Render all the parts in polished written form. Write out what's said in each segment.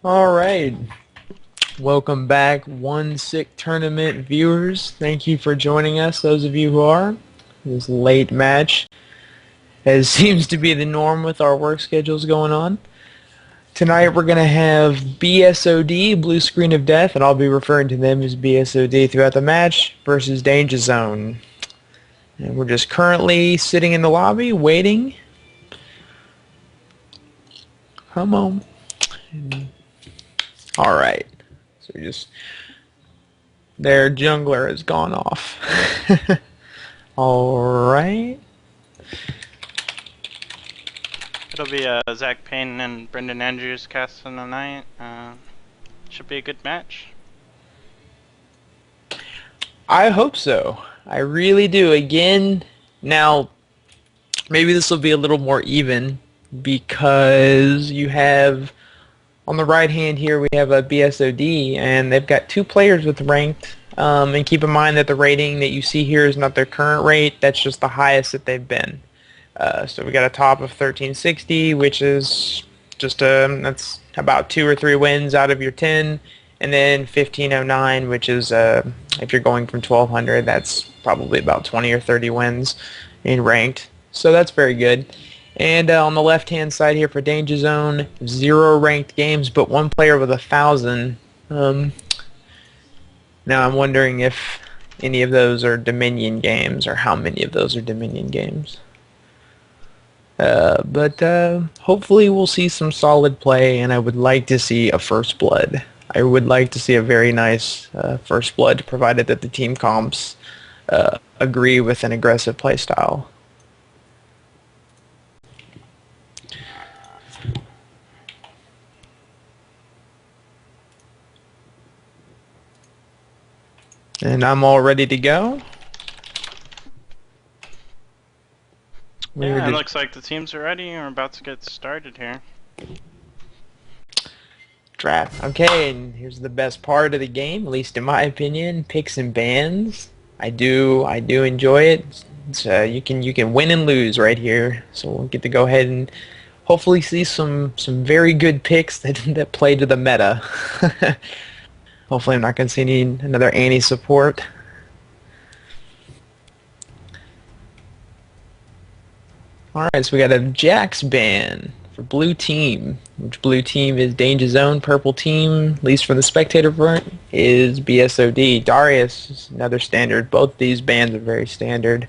Alright, welcome back OneSickTournament viewers. Thank you for joining us, those of you who are. This late match, as seems to be the norm with our work schedules going on. Tonight we're going to have BSOD, Blue Screen of Death, and I'll be referring to them as BSOD throughout the match, versus Danger Zone. And we're just currently sitting in the lobby, waiting. Come on. Alright, so just, their jungler has gone off. Alright. It'll be Zach Payne and Brendan Andrews casting tonight. Should be a good match. I hope so. I really do. Again, now, maybe this will be a little more even, because you have, on the right hand here, we have a BSOD, and they've got two players with ranked. And keep in mind that the rating that you see here is not their current rate. That's just the highest that they've been. So we got a top of 1360, which is just that's about 2 or 3 wins out of your 10, and then 1509, which is if you're going from 1200, that's probably about 20 or 30 wins in ranked. So that's very good. And on the left-hand side here for Danger Zone, 0 ranked games, but 1 player with 1,000. Now I'm wondering if any of those are Dominion games, or how many of those are Dominion games. But hopefully we'll see some solid play, and I would like to see a First Blood. I would like to see a very nice First Blood, provided that the team comps agree with an aggressive play style. And I'm all ready to go. Yeah, it looks like the teams are ready. We're about to get started here. Draft. Okay, and here's the best part of the game, at least in my opinion: picks and bans. I do enjoy it. It's, you can win and lose right here. So we'll get to go ahead and hopefully see some very good picks that play to the meta. Hopefully I'm not going to see another Annie support. Alright, so we got a Jax ban for blue team, which blue team is Danger Zone. Purple team, at least from the spectator front, is BSOD. Darius is another standard. Both these bans are very standard.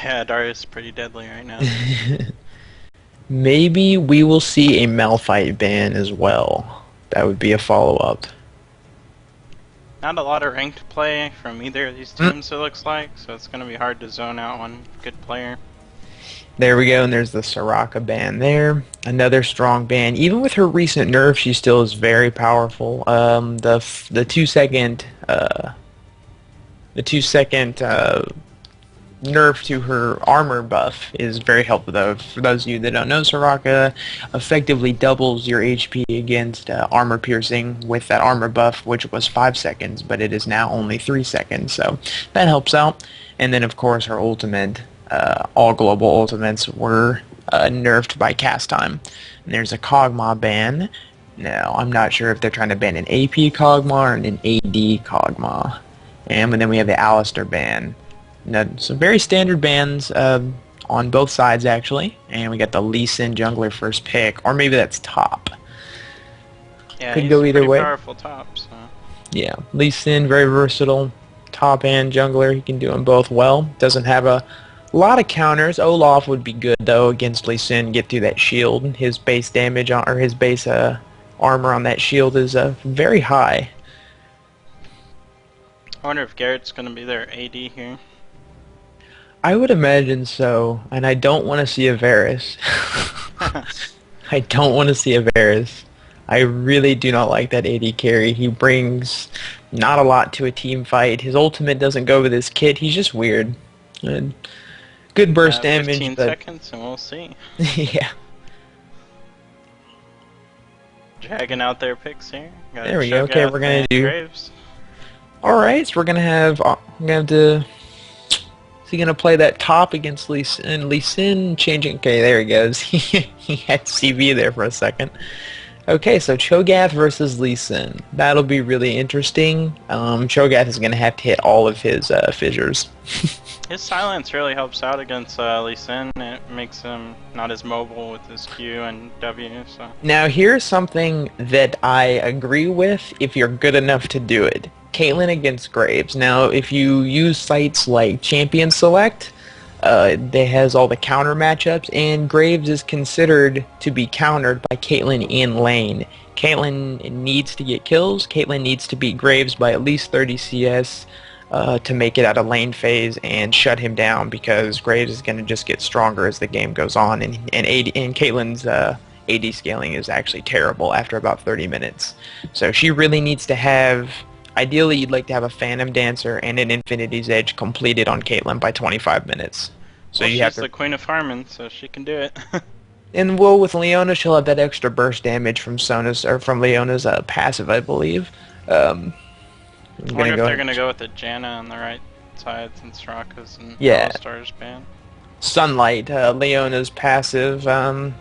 Yeah, Darius is pretty deadly right now. Maybe we will see a Malphite ban as well. That would be a follow-up. Not a lot of ranked play from either of these teams, it looks like, so it's going to be hard to zone out one good player. There we go, and there's the Soraka ban there. Another strong ban. Even with her recent nerf, she still is very powerful. The 2-second nerf to her armor buff is very helpful, though. For those of you that don't know, Soraka effectively doubles your HP against armor piercing with that armor buff, which was 5 seconds, but it is now only 3 seconds, so that helps out. And then, of course, her ultimate, all global ultimates were nerfed by cast time. And there's a Kog'Maw ban. Now, I'm not sure if they're trying to ban an AP Kog'Maw or an AD Kog'Maw. And then we have the Alistar ban. Now, some very standard bans on both sides, actually. And we got the Lee Sin jungler first pick, or maybe that's top. Yeah, could he's go a either pretty way. Powerful top, so. Yeah, Lee Sin, very versatile, top and jungler. He can do them both well. Doesn't have a lot of counters. Olaf would be good though against Lee Sin. Get through that shield. His base damage or his base armor on that shield is very high. I wonder if Garrett's going to be their AD here. I would imagine so, and I don't want to see a Varus. I don't want to see a Varus. I really do not like that AD carry. He brings not a lot to a team fight. His ultimate doesn't go with his kit. He's just weird. Good burst damage, 15 but seconds and we'll see. yeah. Dragging out their picks here. There we go. Okay, we're gonna do. Graves. All right, so we're gonna have to Is he gonna play that top against Lee Sin? Lee Sin changing. Okay, there he goes. He had CV there for a second. Okay, so Cho'Gath versus Lee Sin. That'll be really interesting. Cho'Gath is gonna have to hit all of his fissures. His silence really helps out against Lee Sin. It makes him not as mobile with his Q and W. So Now, here's something that I agree with if you're good enough to do it. Caitlyn against Graves. Now, if you use sites like Champion Select, they has all the counter matchups, and Graves is considered to be countered by Caitlyn in lane. Caitlyn needs to get kills. Caitlyn needs to beat Graves by at least 30 CS to make it out of lane phase and shut him down, because Graves is going to just get stronger as the game goes on, and Caitlyn's AD scaling is actually terrible after about 30 minutes. So she really needs to have, ideally you'd like to have a Phantom Dancer and an Infinity's Edge completed on Caitlyn by 25 minutes. So well, you she's have to, the queen of farming, so she can do it. and well, with Leona she'll have that extra burst damage from Sona's, or from Leona's passive, I believe. I wonder if they're gonna go with the Janna on the right side since Raka's and Yeah. Alistar's banned. Sunlight, Leona's passive,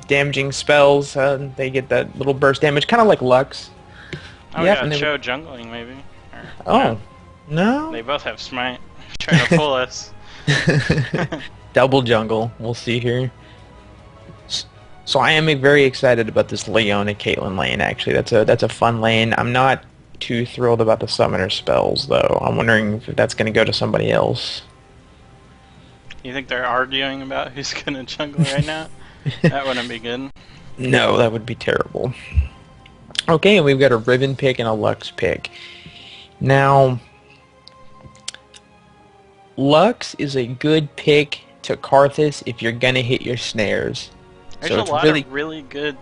damaging spells, they get that little burst damage, kind of like Lux. Oh Yep, yeah, and Cho jungling maybe. Or, Oh, no, no? they both have smite. Trying to fool us. Double jungle, we'll see here. So I am very excited about this Leona Caitlyn lane, actually. That's a fun lane. I'm not too thrilled about the summoner spells, though. I'm wondering if that's going to go to somebody else. You think they're arguing about who's gonna jungle right now? That wouldn't be good. No, that would be terrible. Okay, and we've got a Riven pick and a Lux pick. Now, Lux is a good pick to Karthus if you're going to hit your snares. There's So a it's lot really of really good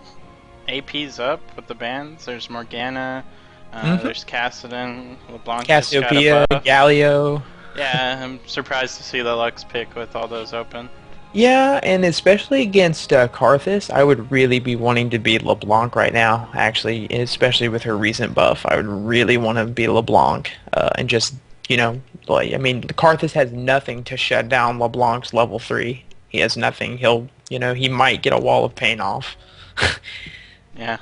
APs up with the bans. There's Morgana, there's Kassadin, LeBlanc just got a Cassiopeia, buff. Galio. Yeah, I'm surprised to see the Lux pick with all those open. Yeah, and especially against Karthus, I would really be wanting to beat LeBlanc right now, actually, especially with her recent buff. I would really want to beat LeBlanc and just, like, I mean, Karthus has nothing to shut down LeBlanc's level 3. He has nothing. He might get a wall of pain off. Yeah.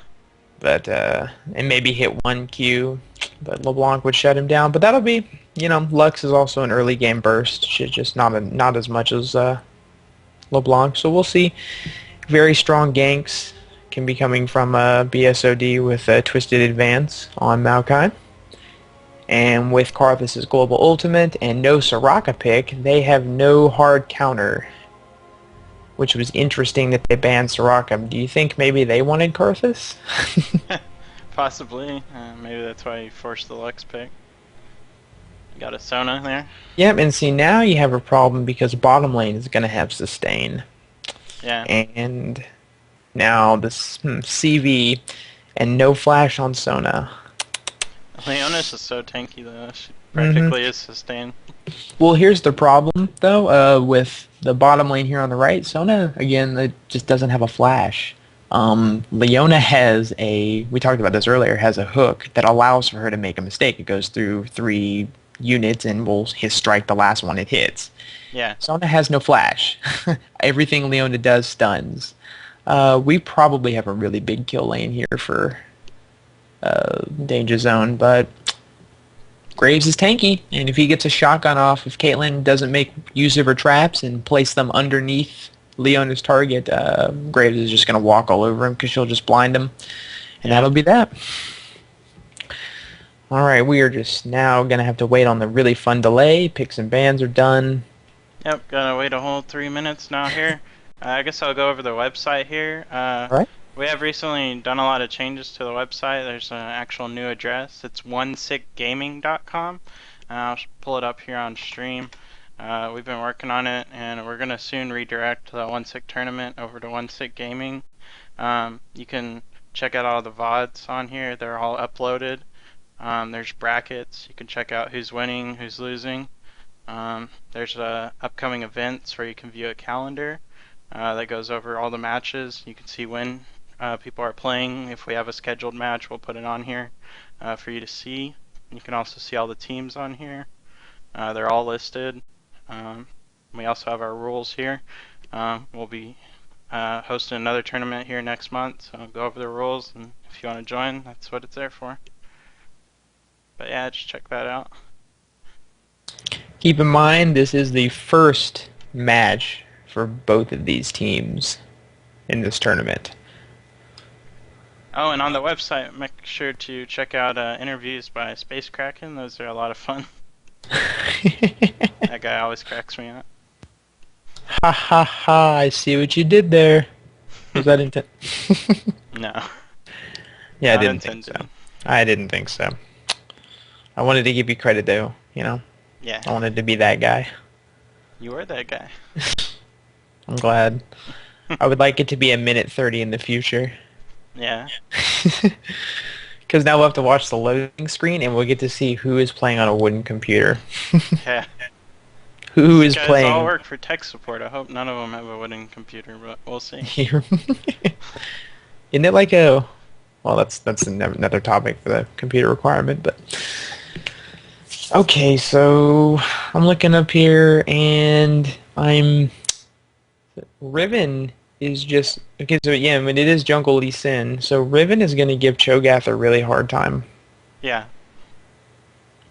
But, and maybe hit one Q, but LeBlanc would shut him down. But that'll be, Lux is also an early game burst. She's just not as much as LeBlanc. So we'll see. Very strong ganks can be coming from BSOD with Twisted Advance on Maokai. And with Karthus' Global Ultimate and no Soraka pick, they have no hard counter, which was interesting that they banned Soraka. Do you think maybe they wanted Karthus? Possibly. Maybe that's why he forced the Lux pick. Got a Sona there. Yep, and see, now you have a problem because bottom lane is going to have sustain. Yeah. And now this CV and no flash on Sona. Leonis is so tanky though. She practically is sustained. Well, here's the problem, though, with the bottom lane here on the right. Sona, again, it just doesn't have a flash. Leona has we talked about this earlier, has a hook that allows for her to make a mistake. It goes through 3 units and will strike the last one it hits. Yeah. Sona has no flash. Everything Leona does stuns. We probably have a really big kill lane here for Danger Zone, but Graves is tanky, and if he gets a shotgun off, if Caitlyn doesn't make use of her traps and place them underneath Leona's target, Graves is just going to walk all over him because she'll just blind him, and that'll be that. Alright, we are just now going to have to wait on the really fun delay. Picks and bans are done. Yep, gotta wait a whole 3 minutes now here. I guess I'll go over the website here. Alright. We have recently done a lot of changes to the website. There's an actual new address. It's onesickgaming.com. I'll pull it up here on stream. We've been working on it, and we're going to soon redirect the OneSickTournament over to OneSickGaming. You can check out all the VODs on here. They're all uploaded. There's brackets. You can check out who's winning, who's losing. There's upcoming events where you can view a calendar that goes over all the matches. You can see when people are playing. If we have a scheduled match, we'll put it on here for you to see. You can also see all the teams on here. They're all listed. We also have our rules here. We'll be hosting another tournament here next month, so I'll go over the rules, and if you want to join, that's what it's there for. But yeah, just check that out. Keep in mind, this is the first match for both of these teams in this tournament. Oh, and on the website, make sure to check out interviews by Space Kraken. Those are a lot of fun. That guy always cracks me up. Ha ha ha, I see what you did there. Was that intent? No. Yeah, I Not didn't think intended. so. I didn't think so. I wanted to give you credit, though, you know? Yeah. I wanted to be that guy. You were that guy. I'm glad. I would like it to be a minute 30 in the future. Yeah. Because now we'll have to watch the loading screen, and we'll get to see who is playing on a wooden computer. Yeah. Who These is guys playing... all work for tech support. I hope none of them have a wooden computer, but we'll see. Isn't it like a... Well, that's another topic for the computer requirement, but... Okay, so I'm looking up here, and I'm... Riven is just... Okay, so yeah, I mean, it is Jungle Lee Sin, so Riven is going to give Cho'Gath a really hard time. Yeah.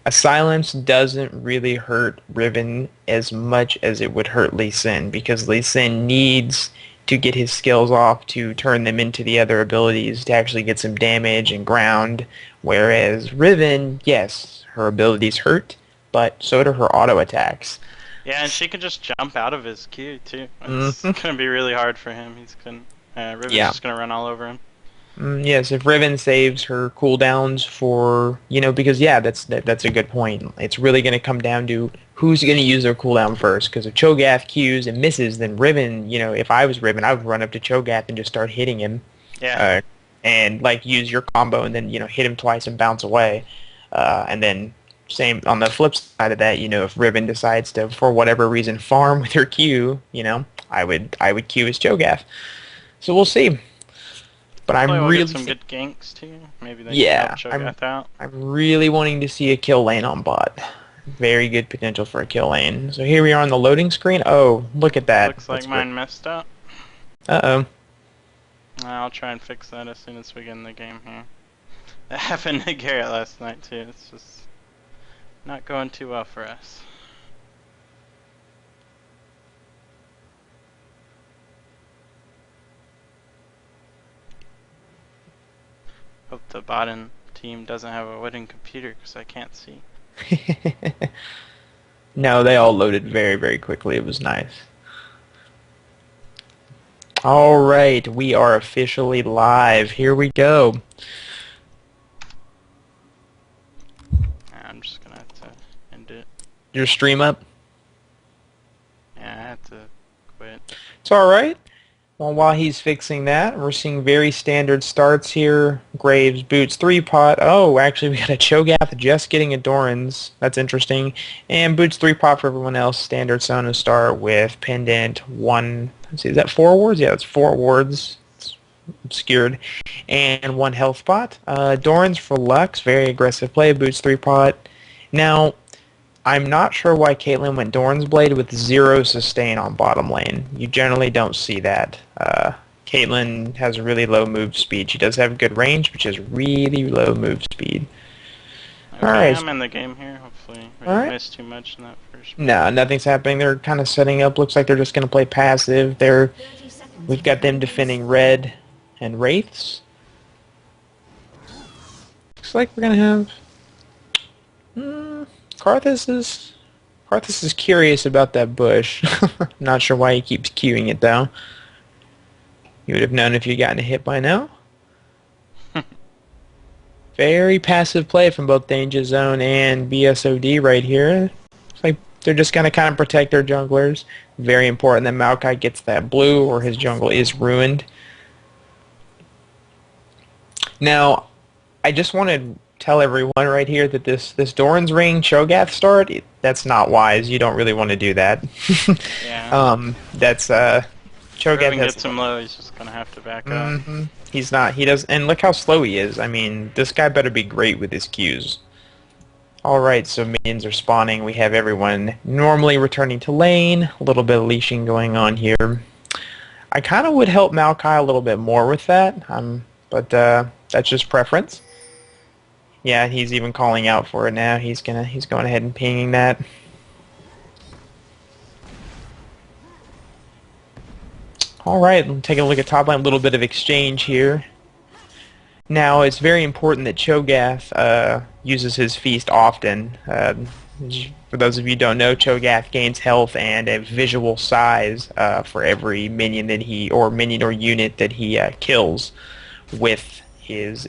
A silence doesn't really hurt Riven as much as it would hurt Lee Sin, because Lee Sin needs to get his skills off to turn them into the other abilities to actually get some damage and ground, whereas Riven, yes, her abilities hurt, but so do her auto attacks. Yeah, and she can just jump out of his queue, too. It's going to be really hard for him. Riven's just going to run all over him. Yes, if Riven saves her cooldowns for, because yeah, that's a good point. It's really going to come down to who's going to use their cooldown first. Because if Cho'Gath queues and misses, then Riven, if I was Riven, I would run up to Cho'Gath and just start hitting him. Yeah. And use your combo and then hit him twice and bounce away. And then same on the flip side of that, if Riven decides to, for whatever reason, farm with her Q, I would Q as Cho'Gath. So we'll see. But Hopefully I'm we'll really get some good ganks too. Maybe they can help Cho'Gath out. I'm really wanting to see a kill lane on bot. Very good potential for a kill lane. So here we are on the loading screen. Oh, look at that. Looks like mine messed up. Uh-oh. I'll try and fix that as soon as we get in the game here. That happened to Garrett last night too. It's just not going too well for us. Hope the bottom team doesn't have a wooden computer because I can't see. No, they all loaded very, very quickly. It was nice. All right, we are officially live. Here we go. I'm just gonna have to end it. Your stream up? Yeah, I have to quit. It's all right. Well, while he's fixing that, we're seeing very standard starts here. Graves, Boots, 3-pot. Oh, actually, we got a Cho'Gath just getting a Doran's. That's interesting. And Boots, 3-pot for everyone else. Standard Sona start with Pendant, 1... Let's see, is that 4 wards? Yeah, it's 4 wards. It's obscured. And 1 health pot. Doran's for Lux. Very aggressive play. Boots, 3-pot. Now... I'm not sure why Caitlyn went Doran's Blade with 0 sustain on bottom lane. You generally don't see that. Caitlyn has a really low move speed. She does have good range, but she has really low move speed. Okay, Alright. I'm in the game here. Hopefully we didn't miss too much in that first. No, nothing's happening. They're kind of setting up. Looks like they're just going to play passive. We've got them defending red and wraiths. Looks like we're going to have... Karthus is curious about that bush. Not sure why he keeps queuing it though. You would have known if you'd gotten a hit by now. Very passive play from both Danger Zone and BSOD right here. It's like they're just going to kind of protect their junglers. Very important that Maokai gets that blue or his jungle is ruined. Now, I just want to tell everyone right here that this Doran's Ring Cho'Gath start, that's not wise. You don't really want to do that. Yeah. That's Cho'Gath gets him low, he's just gonna have to back up. He's not. He does. And look how slow he is. I mean, this guy better be great with his Qs. Alright, so minions are spawning. We have everyone normally returning to lane. A little bit of leashing going on here. I kind of would help Maokai a little bit more with that, but that's just preference. Yeah, he's even calling out for it now. He's going ahead and pinging that. Alright, taking a look at top lane, a little bit of exchange here. Now, it's very important that Cho'Gath uses his feast often. For those of you who don't know, Cho'Gath gains health and a visual size for every minion that minion or unit that he kills with his... is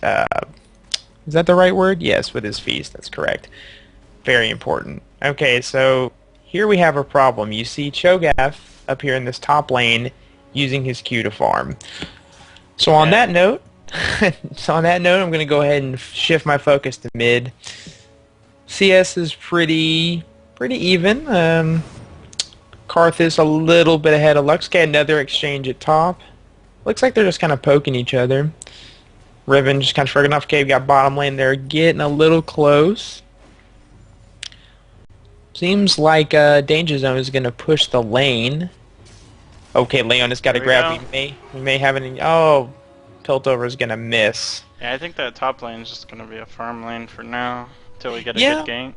that the right word? Yes, with his feast. That's correct. Very important. Okay, so here we have a problem. You see Cho'Gath up here in this top lane using his Q to farm. So on that note, I'm going to go ahead and shift my focus to mid. CS is pretty even. Karthus a little bit ahead of Lux. Okay, another exchange at top. Looks like they're just kind of poking each other. Riven just kind of shrugging off. Okay, we got bottom lane there, getting a little close. Seems like Danger Zone is going to push the lane. Okay, Leon has got to grab. We may have any. Oh, Piltover is going to miss. Yeah, I think that top lane is just going to be a farm lane for now until we get a good gank.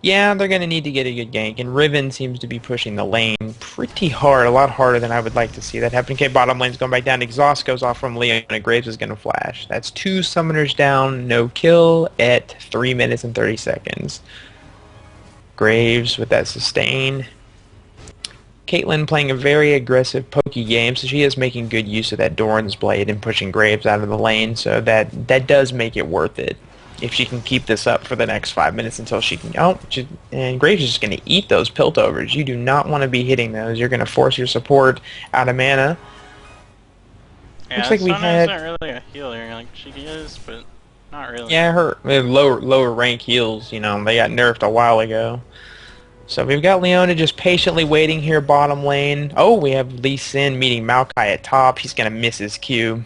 Yeah, they're going to need to get a good gank, and Riven seems to be pushing the lane pretty hard, a lot harder than I would like to see that happen. Okay, bottom lane's going back down. Exhaust goes off from Leon, and Graves is going to flash. That's 2 summoners down, no kill at 3 minutes and 30 seconds. Graves with that sustain. Caitlyn playing a very aggressive pokey game, so she is making good use of that Doran's Blade and pushing Graves out of the lane, so that does make it worth it. If she can keep this up for the next 5 minutes until she can... and Graves is just going to eat those Piltovers. You do not want to be hitting those. You're going to force your support out of mana. Yeah, looks like we had... not really a healer. Like, she is, but not really. Yeah, her lower rank heals, they got nerfed a while ago. So we've got Leona just patiently waiting here bottom lane. Oh, we have Lee Sin meeting Maokai at top. He's going to miss his Q.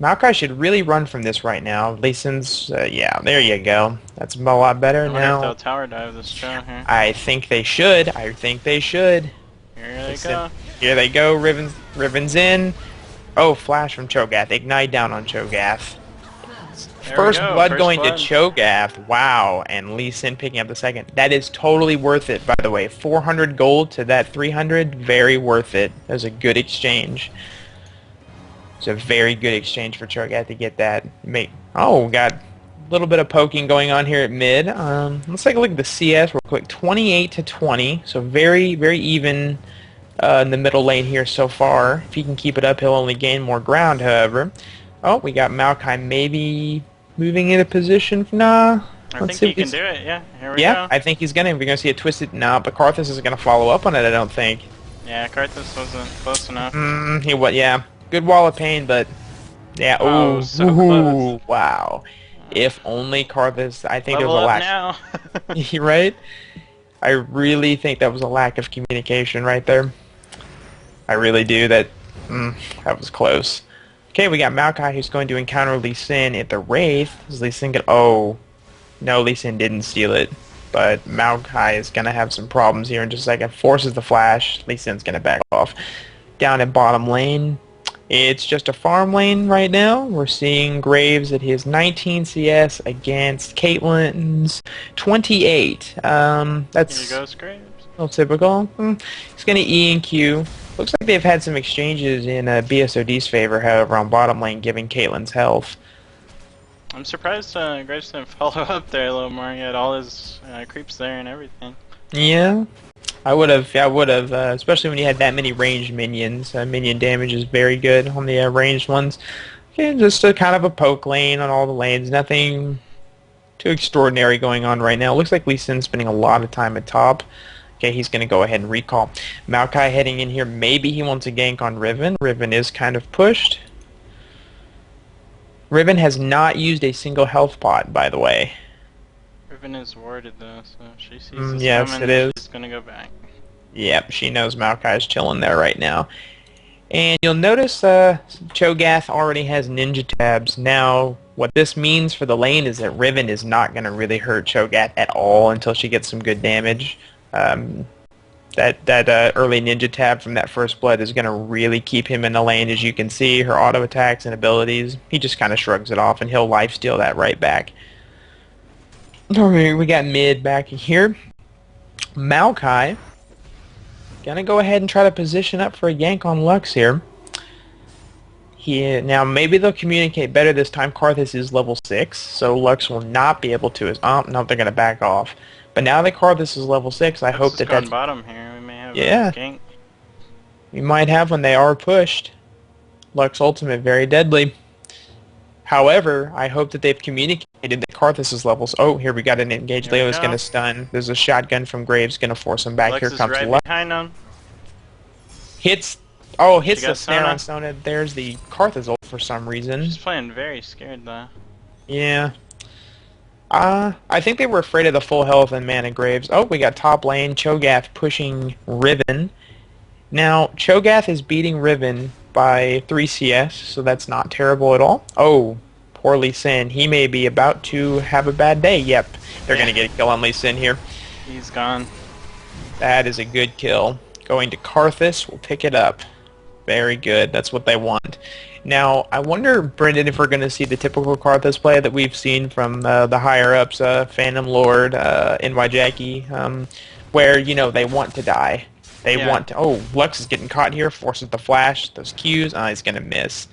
Maokai should really run from this right now. Lee Sin's, yeah, there you go. That's a lot better now. I wonder if they'll tower dive this show here. I think they should. Here they go. Here they go. Riven's in. Oh, flash from Cho'Gath. Ignite down on Cho'Gath. First blood going to Cho'Gath. Wow. And Lee Sin picking up the second. That is totally worth it, by the way. 400 gold to that 300. Very worth it. That was a good exchange. It's a very good exchange for Cho'Gath to get that. Oh, we got a little bit of poking going on here at mid. Let's take a look at the CS real quick. 28 to 20. So very, very even in the middle lane here so far. If he can keep it up, he'll only gain more ground, however. Oh, we got Maokai maybe moving into position. Nah. I think he can do it, yeah. Here we go. Yeah, I think he's going to. We're going to see a twisted... No, but Karthus isn't going to follow up on it, I don't think. Yeah, Karthus wasn't close enough. Yeah. Good wall of pain, but... Yeah, oh, so close. Wow. If only Karthus... I think Level there was a up lack... now. Right? I really think that was a lack of communication right there. I really do. That was close. Okay, we got Maokai who's going to encounter Lee Sin at the Wraith. Is Lee Sin oh, no, Lee Sin didn't steal it. But Maokai is going to have some problems here in just a second. Forces the flash. Lee Sin's going to back off. Down at bottom lane, it's just a farm lane right now. We're seeing Graves at his 19 CS against Caitlyn's 28. That's Here goes Graves. a little typical. He's going to E and Q. Looks like they've had some exchanges in BSOD's favor, however, on bottom lane, giving Caitlyn's health. I'm surprised Graves didn't follow up there a little more. He had all his creeps there and everything. Yeah, I would have. Especially when you had that many ranged minions. Minion damage is very good on the ranged ones. Okay, just a kind of a poke lane on all the lanes. Nothing too extraordinary going on right now. Looks like Lee Sin's spending a lot of time at top. Okay, he's going to go ahead and recall. Maokai heading in here. Maybe he wants a gank on Riven. Riven is kind of pushed. Riven has not used a single health pot, by the way. Riven is warded, though, so she sees the yes, summon, it is. She's going to go back. Yep, she knows Maokai is chilling there right now. And you'll notice Cho'Gath already has ninja tabs. Now, what this means for the lane is that Riven is not going to really hurt Cho'Gath at all until she gets some good damage. That early ninja tab from that first blood is going to really keep him in the lane. As you can see, her auto attacks and abilities, he just kind of shrugs it off, and he'll lifesteal that right back. Alright, we got mid back here. Maokai gonna go ahead and try to position up for a gank on Lux here. Now maybe they'll communicate better this time. Karthus is level 6, so Lux will not be able to. No, they're gonna back off. But now that Karthus is level 6, I hope that's bottom here. We may have a gank. We might have when they are pushed. Lux ultimate very deadly. However, I hope that they've communicated that Karthus is levels. Oh, here we got an engage. Leo's going to stun. There's a shotgun from Graves going to force him back. Lux Here comes right Lux. Behind him. Hits the snare on Sona. There's the Karthus ult for some reason. She's playing very scared though. Yeah. I think they were afraid of the full health and mana Graves. Oh, we got top lane. Cho'Gath pushing Riven. Now, Cho'Gath is beating Riven by 3 CS, so that's not terrible at all. Oh, poor Lee Sin. He may be about to have a bad day. Yep, they're going to get a kill on Lee Sin here. He's gone. That is a good kill. Going to Karthus. We'll pick it up. Very good. That's what they want. Now, I wonder, Brendan, if we're going to see the typical Karthus play that we've seen from the higher-ups, Phantom Lord, NY Jackie, where, you know, they want to die. They want to... Oh, Lux is getting caught here, forces the flash, those Qs. He's going to miss.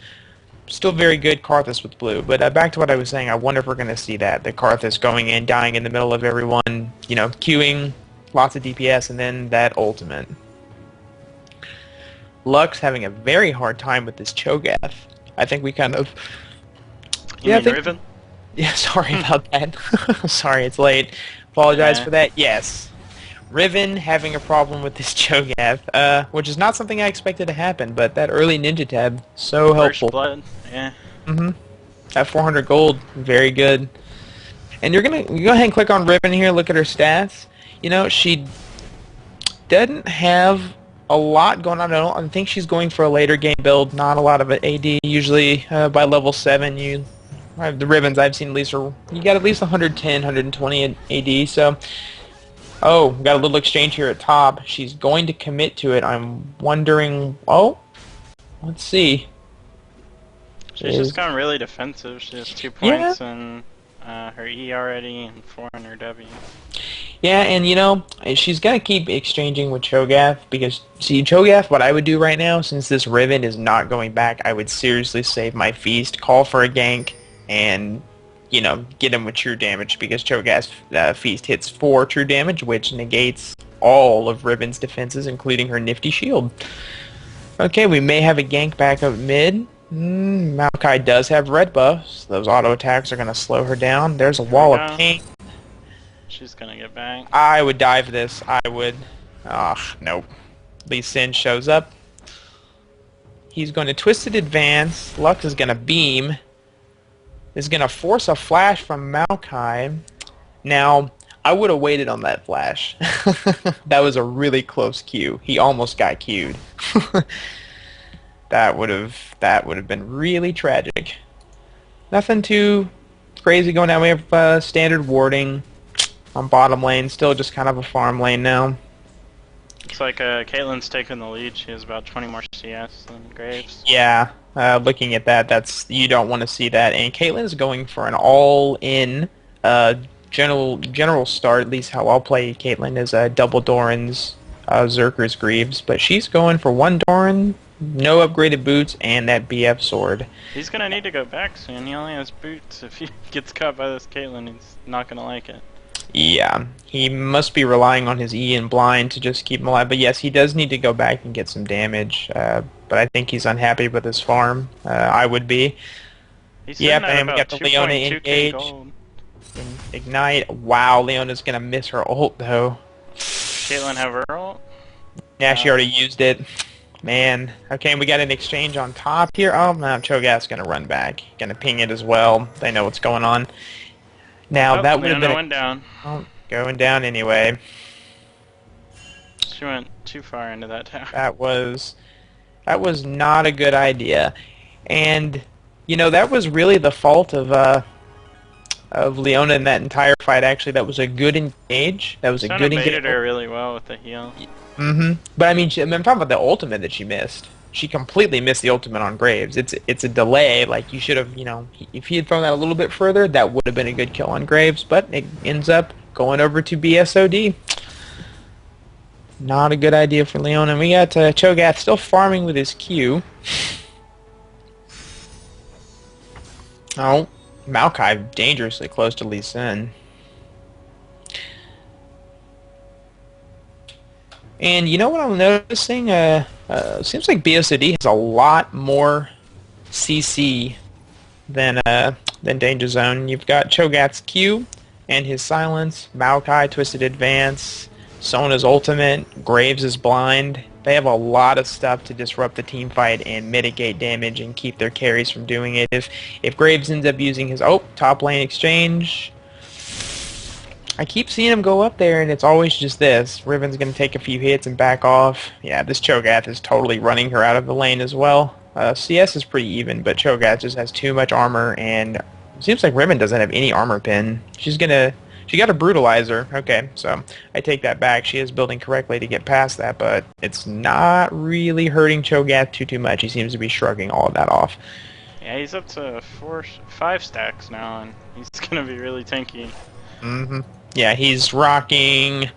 Still very good Karthus with blue. But back to what I was saying, I wonder if we're going to see that. The Karthus going in, dying in the middle of everyone, you know, queuing, lots of DPS, and then that ultimate. Lux having a very hard time with this Cho'Gath. I think we kind of... You mean Riven? Yeah, sorry about that. Sorry, it's late. Apologize for that. Yes. Riven having a problem with this Cho'Gath, which is not something I expected to happen, but that early ninja tab, so helpful. First blood, yeah. That 400 gold, very good. And you go ahead and click on Riven here, look at her stats. You know, she doesn't have a lot going on. I think she's going for a later game build, not a lot of AD. Usually by level 7, the Rivens I've seen at least you got at least 110, 120 AD, so... Oh, we got a little exchange here at top. She's going to commit to it. I'm wondering... Oh, let's see. She's just gone really defensive. She has 2 points in her E already and 4 in her W. Yeah, and you know, she's going to keep exchanging with Cho'Gath because, see, Cho'Gath, what I would do right now, since this Riven is not going back, I would seriously save my feast, call for a gank, and... you know, get him with true damage because Cho'Gath's feast hits 4 true damage, which negates all of Riven's defenses, including her nifty shield. Okay, we may have a gank back up mid. Maokai does have red buffs. Those auto attacks are going to slow her down. There's a wall of pain. She's going to get back. I would dive this. I would. Nope. Lee Sin shows up. He's going to Twisted Advance. Lux is going to beam. Is going to force a flash from Maokai. Now, I would have waited on that flash. That was a really close Q. He almost got Q'd. That would have been really tragic. Nothing too crazy going on. We have standard warding on bottom lane. Still just kind of a farm lane now. Looks like Caitlyn's taking the lead. She has about 20 more CS than Graves. Yeah. Looking at that, you don't want to see that. And Caitlyn's going for an all-in general start. At least how I'll play Caitlyn is double Doran's Zerker's Greaves, but she's going for 1 Doran, no upgraded boots, and that BF sword. He's gonna need to go back soon. He only has boots. If he gets caught by this Caitlyn, he's not gonna like it. Yeah, he must be relying on his E and blind to just keep him alive. But yes, he does need to go back and get some damage. But I think he's unhappy with his farm. I would be. Yep, and we got the Leona engage. Ignite. Wow, Leona's going to miss her ult, though. Caitlyn have her ult? Yeah, she already used it. Man. Okay, and we got an exchange on top here. Oh, no, Cho'Gath's going to run back. Going to ping it as well. They know what's going on. Now, that would have been... went down. Oh, going down anyway. She went too far into that tower. That was not a good idea. And You know, that was really the fault of Leona in that entire fight. Actually, that was a good engage. That was a Sona good engage. baited her really well with the heal. But I mean, I'm talking about the ultimate that she missed. She completely missed the ultimate on Graves. It's a delay. Like you should have, you know, if he had thrown that a little bit further, that would have been a good kill on Graves. But it ends up going over to BSOD. Not a good idea for Leon. And we got Cho'Gath still farming with his Q. Oh, Maokai dangerously close to Lee Sin. And you know what I'm noticing? Seems like BSOD has a lot more CC than Danger Zone. You've got Cho'Gath's Q and his silence, Maokai Twisted Advance, Sona's ultimate, Graves is blind. They have a lot of stuff to disrupt the team fight and mitigate damage and keep their carries from doing it. If Graves ends up using his top lane exchange, I keep seeing him go up there, and it's always just this. Riven's going to take a few hits and back off. Yeah, this Cho'Gath is totally running her out of the lane as well. CS is pretty even, but Cho'Gath just has too much armor, and it seems like Riven doesn't have any armor pin. She got a brutalizer. Okay, so I take that back. She is building correctly to get past that, but it's not really hurting Cho'Gath too much. He seems to be shrugging all of that off. Yeah, he's up to 5 stacks now, and he's gonna be really tanky. Yeah, he's rocking.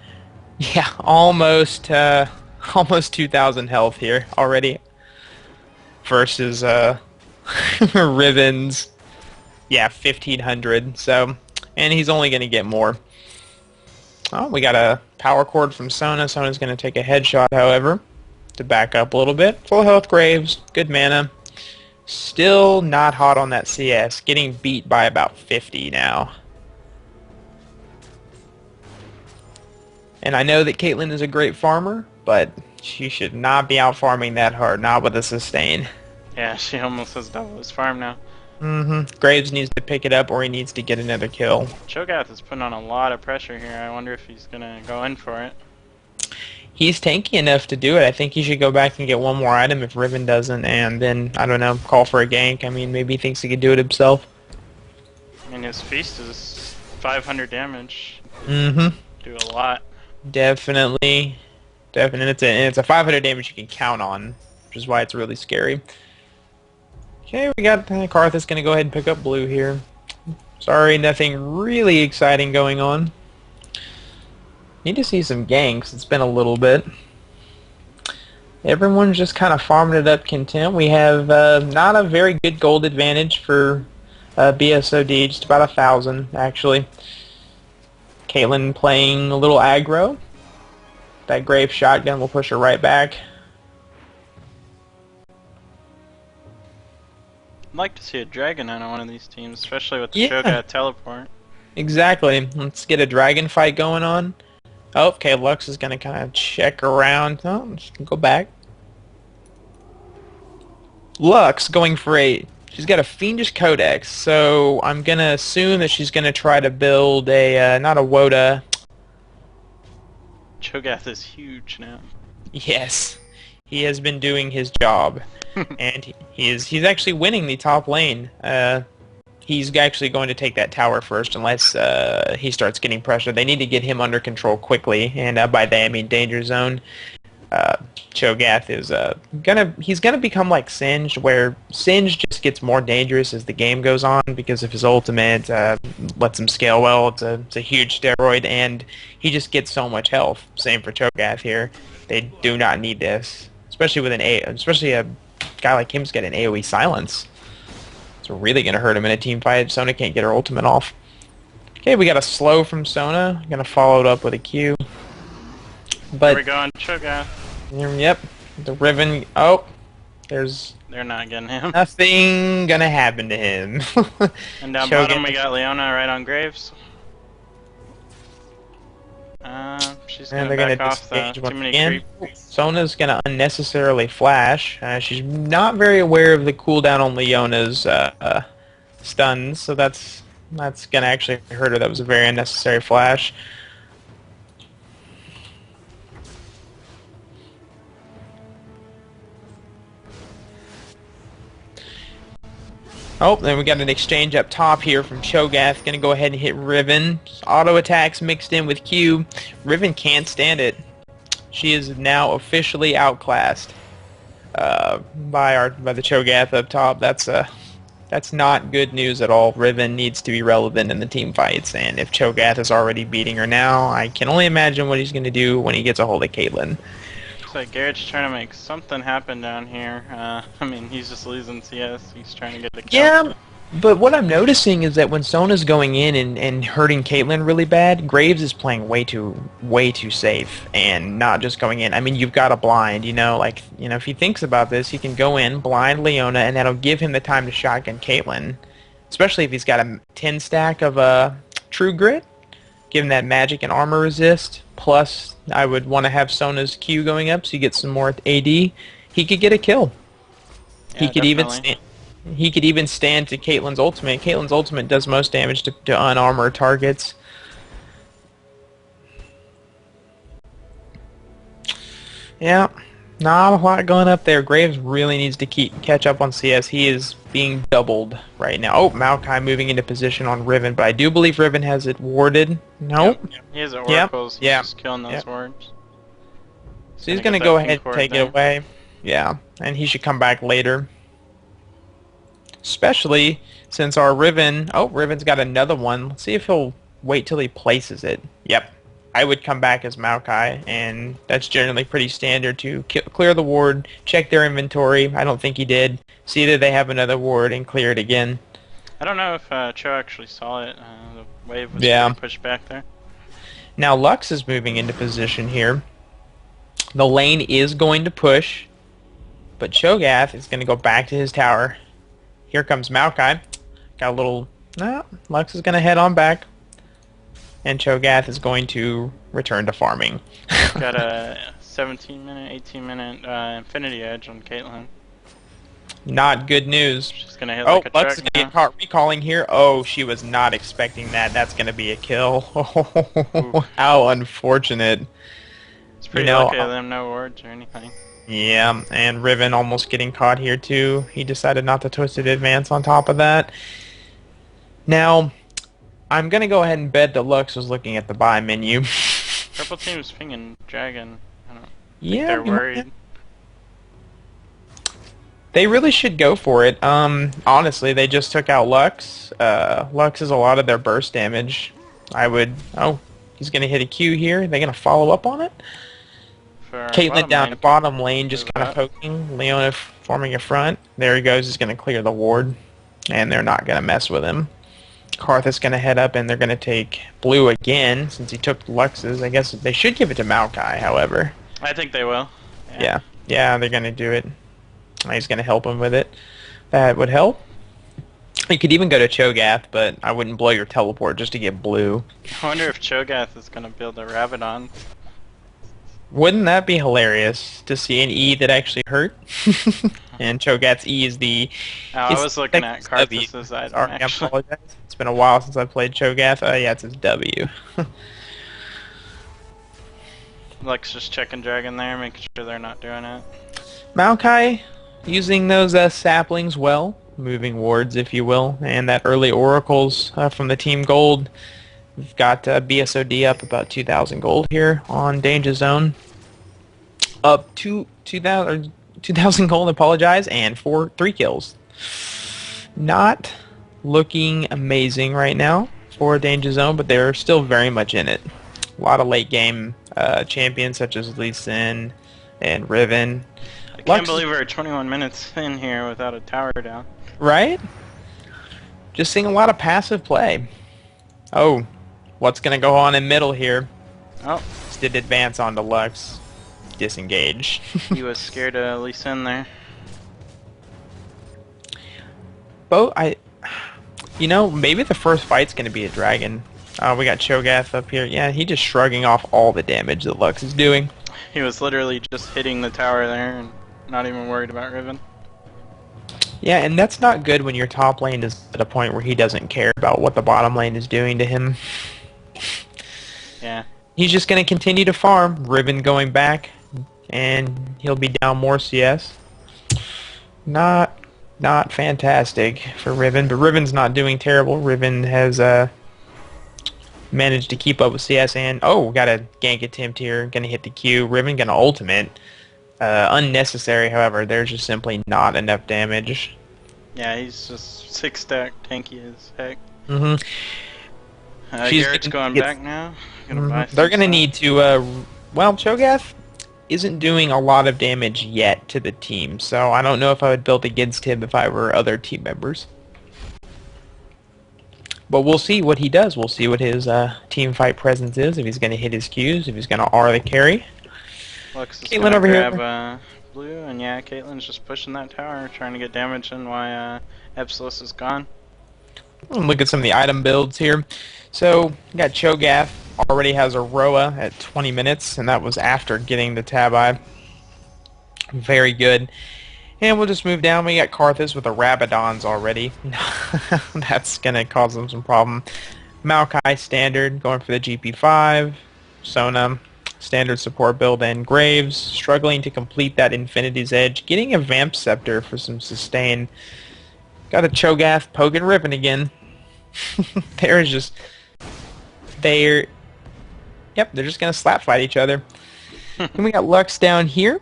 Yeah, almost 2,000 health here already. Versus Riven's, yeah, 1,500. So, and he's only going to get more. Oh, we got a power cord from Sona. Sona's going to take a headshot, however, to back up a little bit. Full health Graves, good mana. Still not hot on that CS. Getting beat by about 50 now. And I know that Caitlyn is a great farmer, but she should not be out farming that hard, not with a sustain. Yeah, she almost has double his farm now. Graves needs to pick it up or he needs to get another kill. Cho'Gath is putting on a lot of pressure here. I wonder if he's gonna go in for it. He's tanky enough to do it. I think he should go back and get one more item if Riven doesn't, and then, I don't know, call for a gank. I mean, maybe he thinks he could do it himself. I mean, his feast is 500 damage. Do a lot. Definitely. It's a 500 damage you can count on, which is why it's really scary. Okay, we got Karth is going to go ahead and pick up blue here. Sorry, nothing really exciting going on. Need to see some ganks. It's been a little bit. Everyone's just kind of farming it up content. We have not a very good gold advantage for BSOD, just about 1,000 actually. Caitlyn playing a little aggro. That Grave shotgun will push her right back. I'd like to see a dragon on one of these teams, especially with the Yeah. Cho'Gath teleport. Exactly. Let's get a dragon fight going on. Oh, okay, Lux is going to kind of check around. Oh, I'm just going to go back. Lux going for she's got a Fiendish Codex, so I'm going to assume that she's going to try to build not a Woda. Cho'Gath is huge now. Yes, he has been doing his job, and he's actually winning the top lane. He's actually going to take that tower first unless he starts getting pressure. They need to get him under control quickly, and by that I mean danger zone. Cho'Gath is he's gonna become like Singed, where Singed just gets more dangerous as the game goes on because of his ultimate. Lets him scale well. It's a huge steroid, and he just gets so much health. Same for Cho'Gath here. They do not need this, especially with especially a guy like him's got an AoE silence. It's really gonna hurt him in a team fight. Sona can't get her ultimate off. Okay, we got a slow from Sona. Gonna follow it up with a Q. But Here we go on Cho'Gath. Yep, the Riven. Oh, They're not getting him. nothing gonna happen to him. And down Cho'Gath. bottom we got Leona right on Graves. She's And gonna they're back gonna off though. disengage Too once many again. creep. Sona's gonna unnecessarily flash. She's not very aware of the cooldown on Leona's stuns, so that's gonna actually hurt her. That was a very unnecessary flash. Oh, then we got an exchange up top here from Cho'Gath. Gonna go ahead and hit Riven. Auto attacks mixed in with Q. Riven can't stand it. She is now officially outclassed by the Cho'Gath up top. That's not good news at all. Riven needs to be relevant in the team fights, and if Cho'Gath is already beating her now, I can only imagine what he's gonna do when he gets a hold of Caitlyn. Looks like Garrett's trying to make something happen down here. I mean, he's just losing CS. He's trying to get a kill. Yeah, but what I'm noticing is that when Sona's going in and hurting Caitlyn really bad, Graves is playing way too safe and not just going in. I mean, you've got a blind, if he thinks about this, he can go in, blind Leona, and that'll give him the time to shotgun Caitlyn, especially if he's got a 10 stack of True Grit, give him that magic and armor resist, plus I would want to have Sona's Q going up so you get some more AD. He could get a kill. Yeah, He could definitely. even stand to Caitlyn's ultimate. Caitlyn's ultimate does most damage to unarmored targets. Yeah, not a lot going up there. Graves really needs to catch up on CS. He is being doubled right now. Oh, Maokai moving into position on Riven, but I do believe Riven has it warded. Nope. Yep. He has oracles. He's Yeah. just killing those Yep. wards. So he's going to go ahead and take it away. Yeah, and he should come back later. Especially since our Riven... Oh, Riven's got another one. Let's see if he'll wait till he places it. Yep. I would come back as Maokai, and that's generally pretty standard to clear the ward, check their inventory. I don't think he did. See that they have another ward and clear it again. I don't know if Cho actually saw it. The wave was Yeah. pretty pushed back there. Now Lux is moving into position here. The lane is going to push, but Cho'Gath is going to go back to his tower. Here comes Maokai. Got a little... Lux is going to head on back. And Cho'Gath is going to return to farming. Got a 17-minute, 18-minute Infinity Edge on Caitlyn. Not good news. She's gonna hit Oh, like a Lux is truck going to now. get caught recalling here. Oh, she was not expecting that. That's going to be a kill. How unfortunate. It's pretty you know, lucky of them, no wards or anything. Yeah, and Riven almost getting caught here too. He decided not to Twisted Advance on top of that. Now, I'm going to go ahead and bet that Lux was looking at the buy menu. Purple team's pinging Dragon. I don't think Yeah, they're worried. They really should go for it. Honestly, they just took out Lux. Lux is a lot of their burst damage. Oh, he's going to hit a Q here. They're going to follow up on it. For Caitlyn bottom down lane, the bottom lane, just move kind of up. poking. Leona forming a front. There he goes. He's going to clear the ward. And they're not going to mess with him. Karth is going to head up, and they're going to take blue again, since he took Lux's. I guess they should give it to Maokai, however. I think they will. Yeah, they're going to do it. He's going to help him with it. That would help. You could even go to Cho'Gath, but I wouldn't blow your teleport just to get blue. I wonder if Cho'Gath is gonna build a Rabadon. Wouldn't that be hilarious to see an E that actually hurt? And Cho'Gath's E is the... Oh, I was looking at W. Karthus's item, Sorry, I actually. apologize. It's been a while since I played Cho'Gath. Yeah, it's his W. Lux just checking Dragon there, making sure they're not doing it. Maokai using those saplings well, moving wards, if you will, and that early oracles from the Team Gold. We've got BSOD up about 2,000 gold here on Danger Zone. Up to 2,000 gold, apologize, and 3 kills. Not looking amazing right now for Danger Zone, but they're still very much in it. A lot of late game champions such as Lee Sin and Riven. I can't believe we're 21 minutes in here without a tower down. Right? Just seeing a lot of passive play. Oh, what's going to go on in middle here? Oh, Did advance onto Lux. Disengage. he was scared of Lee Sin there. Maybe the first fight's going to be a dragon. We got Cho'Gath up here. Yeah, he just shrugging off all the damage that Lux is doing. He was literally just hitting the tower there and not even worried about Riven. Yeah, and that's not good when your top lane is at a point where he doesn't care about what the bottom lane is doing to him. Yeah. He's just going to continue to farm. Riven going back, and he'll be down more CS. Not not fantastic for Riven, but Riven's not doing terrible. Riven has managed to keep up with CS and got a gank attempt here. Gonna hit the Q. Riven gonna ultimate. Unnecessary, however. There's just simply not enough damage. Yeah, he's just 6-stack tanky as heck. Mm-hmm. Garrett's going back now. They're gonna need to. Well, Cho'Gath isn't doing a lot of damage yet to the team, so I don't know if I would build against him if I were other team members. But we'll see what he does. We'll see what his team fight presence is, if he's going to hit his Qs, if he's going to R the carry. Lux is Caitlyn over grab, here. Blue, and yeah, Caitlyn's just pushing that tower, trying to get damage in while Epsilus is gone. Look at some of the item builds here. So, you got Cho'Gath, already has a Roa at 20 minutes, and that was after getting the Tabi. Very good. And we'll just move down. We got Karthus with the Rabadons already. That's going to cause them some problem. Maokai standard, going for the GP5. Sona, standard support build, and Graves, struggling to complete that Infinity's Edge. Getting a Vamp Scepter for some sustain. Got a Cho'Gath poking Riven again. They're just going to slap fight each other. And we got Lux down here.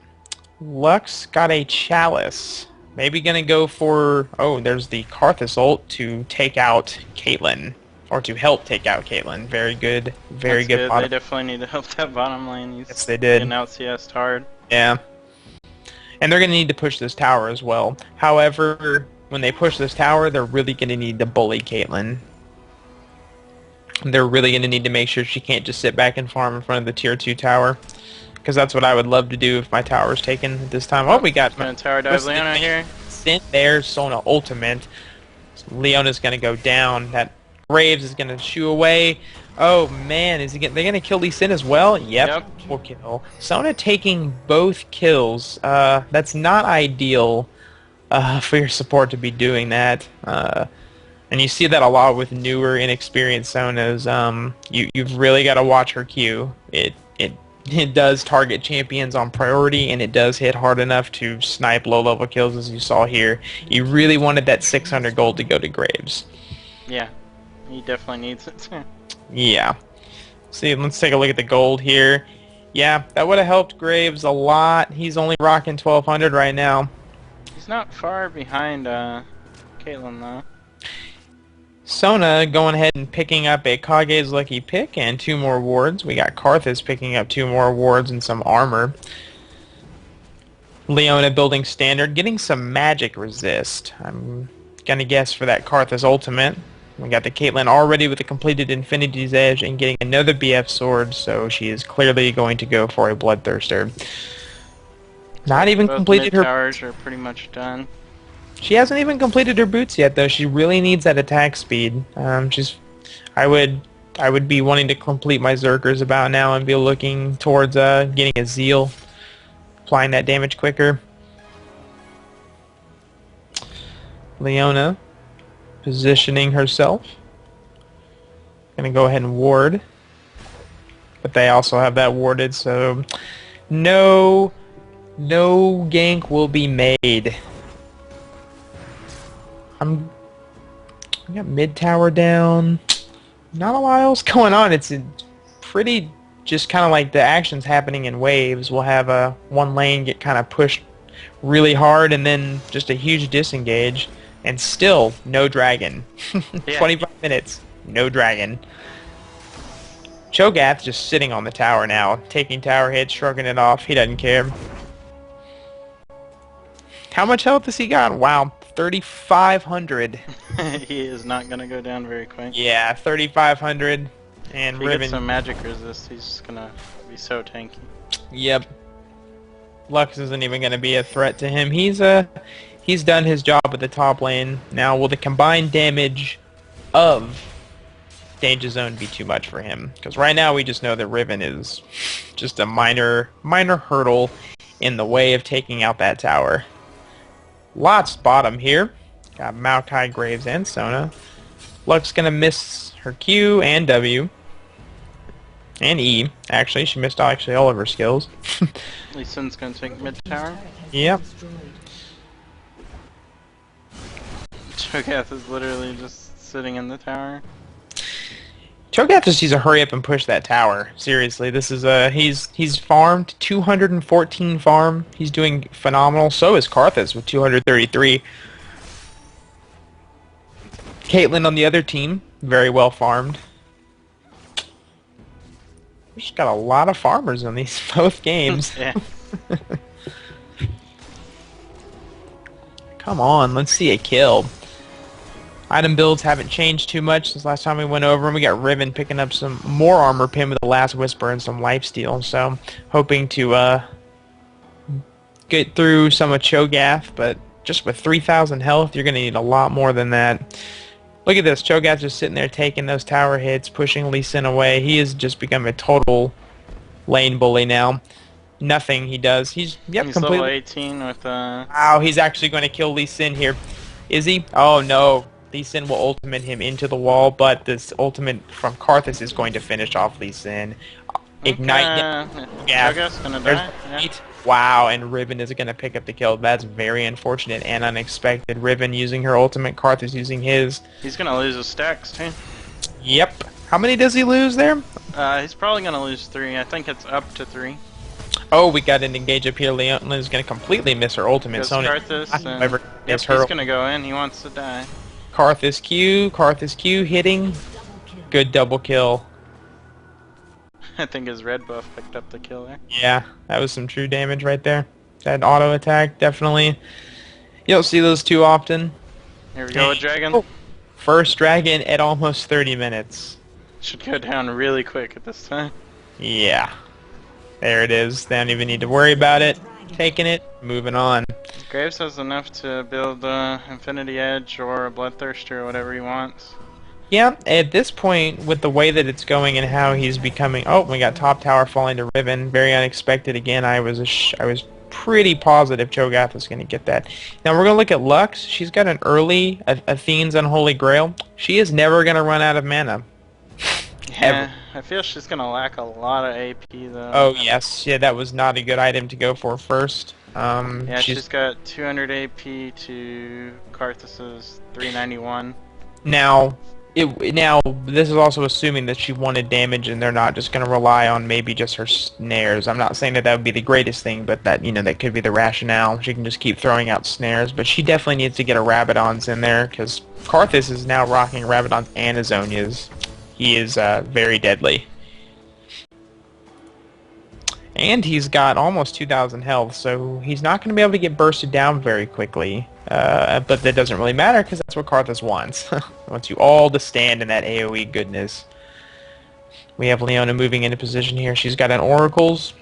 Lux got a Chalice. Maybe gonna go for... Oh, there's the Karthus ult to take out Caitlyn. Or to help take out Caitlyn. Very good. Very good. They definitely need to help that bottom lane. Yes, they did. Getting out CS hard. Yeah. And they're gonna need to push this tower as well. However, when they push this tower, they're really gonna need to bully Caitlyn. They're really gonna need to make sure she can't just sit back and farm in front of the tier 2 tower. Because that's what I would love to do if my tower is taken at this time. Oh, we got tower dive Leona here. Sent there, Sona ultimate. Leona's gonna go down. That Graves is gonna shoo away. Oh man, they're gonna kill Lee Sin as well? Yep. Full kill. Sona taking both kills. That's not ideal for your support to be doing that. And you see that a lot with newer, inexperienced Sonas. You've really got to watch her Q. It does target champions on priority, and it does hit hard enough to snipe low-level kills, as you saw here. You really wanted that 600 gold to go to Graves. Yeah, he definitely needs it. Yeah. See, let's take a look at the gold here. Yeah, that would have helped Graves a lot. He's only rocking 1200 right now. He's not far behind Caitlyn, though. Sona going ahead and picking up a Kage's Lucky Pick and 2 more wards. We got Karthus picking up 2 more wards and some armor. Leona building standard, getting some magic resist. I'm gonna guess for that Karthus ultimate. We got the Caitlyn already with the completed Infinity's Edge and getting another BF sword, so she is clearly going to go for a Bloodthirster. Not even completed her... towers are pretty much done. She hasn't even completed her boots yet, though. She really needs that attack speed. I would be wanting to complete my Zerkers about now and be looking towards getting a Zeal, applying that damage quicker. Leona positioning herself. Gonna go ahead and ward, but they also have that warded, so no gank will be made. I got mid tower down. Not a lot else going on. It's pretty just kind of like the action's happening in waves. We'll have one lane get kind of pushed really hard and then just a huge disengage. And still, no dragon. Yeah. 25 minutes, no dragon. Cho'Gath just sitting on the tower now, taking tower hits, shrugging it off. He doesn't care. How much health has he got? Wow. 3,500. He is not gonna go down very quick. Yeah, 3,500, and if he Riven. Gets some magic resist, he's gonna be so tanky. Yep. Lux isn't even gonna be a threat to him. He's done his job at the top lane. Now, will the combined damage of Danger Zone be too much for him? Because right now we just know that Riven is just a minor hurdle in the way of taking out that tower. Lots bottom here. Got Maokai, Graves, and Sona. Lux gonna miss her Q and W. And E. Actually, she missed all of her skills. Lee Sin's gonna take mid tower. Yep. Cho'Gath is literally just sitting in the tower. Cho'Gath just needs to hurry up and push that tower. Seriously, this is he's farmed 214 farm. He's doing phenomenal. So is Karthus with 233. Caitlyn on the other team, very well farmed. We just got a lot of farmers on these both games. Yeah. Come on, let's see a kill. Item builds haven't changed too much since last time we went over, and we got Riven picking up some more armor pin with the Last Whisper and some lifesteal. So, hoping to get through some of Cho'Gath, but just with 3,000 health, you're going to need a lot more than that. Look at this, Cho'Gath just sitting there taking those tower hits, pushing Lee Sin away. He has just become a total lane bully now. Nothing he does. He's completely level 18 with Wow, he's actually going to kill Lee Sin here. Is he? Oh no. Lee Sin will ultimate him into the wall, but this ultimate from Karthus is going to finish off Lee Sin. Ignite. Cho'Gath's gonna die. Yeah. Wow, and Riven is going to pick up the kill. That's very unfortunate and unexpected. Riven using her ultimate, Karthus using his. He's gonna lose his stacks too. Yep. How many does he lose there? He's probably gonna lose 3. I think it's up to 3. Oh, we got an engage up here. Leona is going to completely miss her ultimate. Karthus, miss he's her. gonna go in. He wants to die. Karthus Q hitting. Good double kill. I think his red buff picked up the kill there. Yeah, that was some true damage right there. That auto attack, definitely. You don't see those too often. Here we go with Dragon. Oh, first dragon at almost 30 minutes. Should go down really quick at this time. Yeah. There it is. They don't even need to worry about it. Taking it, moving on. Graves has enough to build Infinity Edge or a Bloodthirster or whatever he wants. Yeah, at this point, with the way that it's going and how he's becoming... Oh, we got top tower falling to Riven. Very unexpected again. I was pretty positive Cho'Gath was going to get that. Now we're going to look at Lux. She's got an early Athene's Unholy Grail. She is never going to run out of mana. Yeah, I feel she's going to lack a lot of AP though. Oh yes, yeah, that was not a good item to go for first. Yeah, she's got 200 AP to Karthus's 391. Now, this is also assuming that she wanted damage and they're not just going to rely on maybe just her snares. I'm not saying that would be the greatest thing, but that, that could be the rationale. She can just keep throwing out snares, but she definitely needs to get a Rabadon's in there, because Karthus is now rocking Rabadon's and Azonia's. He is very deadly. And he's got almost 2,000 health, so he's not going to be able to get bursted down very quickly. But that doesn't really matter, because that's what Karthus wants. He wants you all to stand in that AoE goodness. We have Leona moving into position here. She's got an Oracles.